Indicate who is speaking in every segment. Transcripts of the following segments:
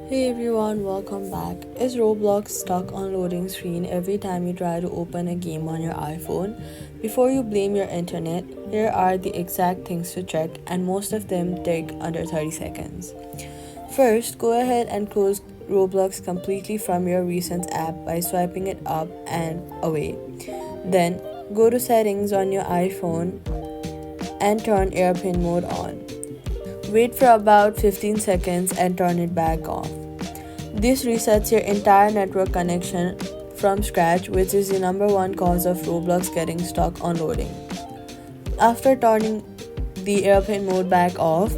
Speaker 1: Hey everyone, welcome back. Is Roblox stuck on loading screen every time you try to open a game on your iPhone? Before you blame your internet, here are the exact things to check, and most of them take under 30 seconds. First, go ahead and close Roblox completely from your recent app by swiping it up and away. Then, go to settings on your iPhone and turn airplane mode on. Wait for about 15 seconds and turn it back off. This resets your entire network connection from scratch, which is the number one cause of Roblox getting stuck on loading. After turning the airplane mode back off,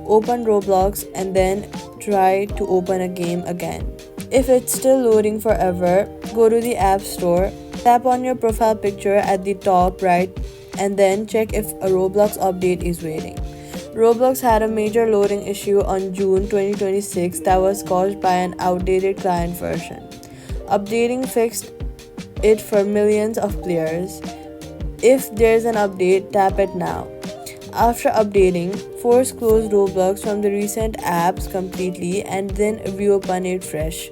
Speaker 1: open Roblox and then try to open a game again. If it's still loading forever, go to the App Store, tap on your profile picture at the top right, and then check if a Roblox update is waiting. Roblox had a major loading issue on June 2026 that was caused by an outdated client version. Updating fixed it for millions of players. If there's an update, tap it now. After updating, force close Roblox from the recent apps completely and then reopen it fresh.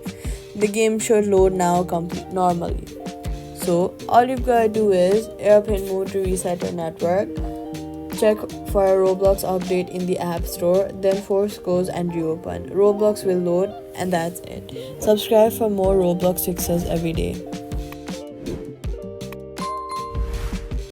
Speaker 1: The game should load now normally. So, all you've gotta do is airplane mode to reset your network. Check for a Roblox update in the App Store, then force close and reopen. Roblox will load, and that's it. Subscribe for more Roblox fixes every day.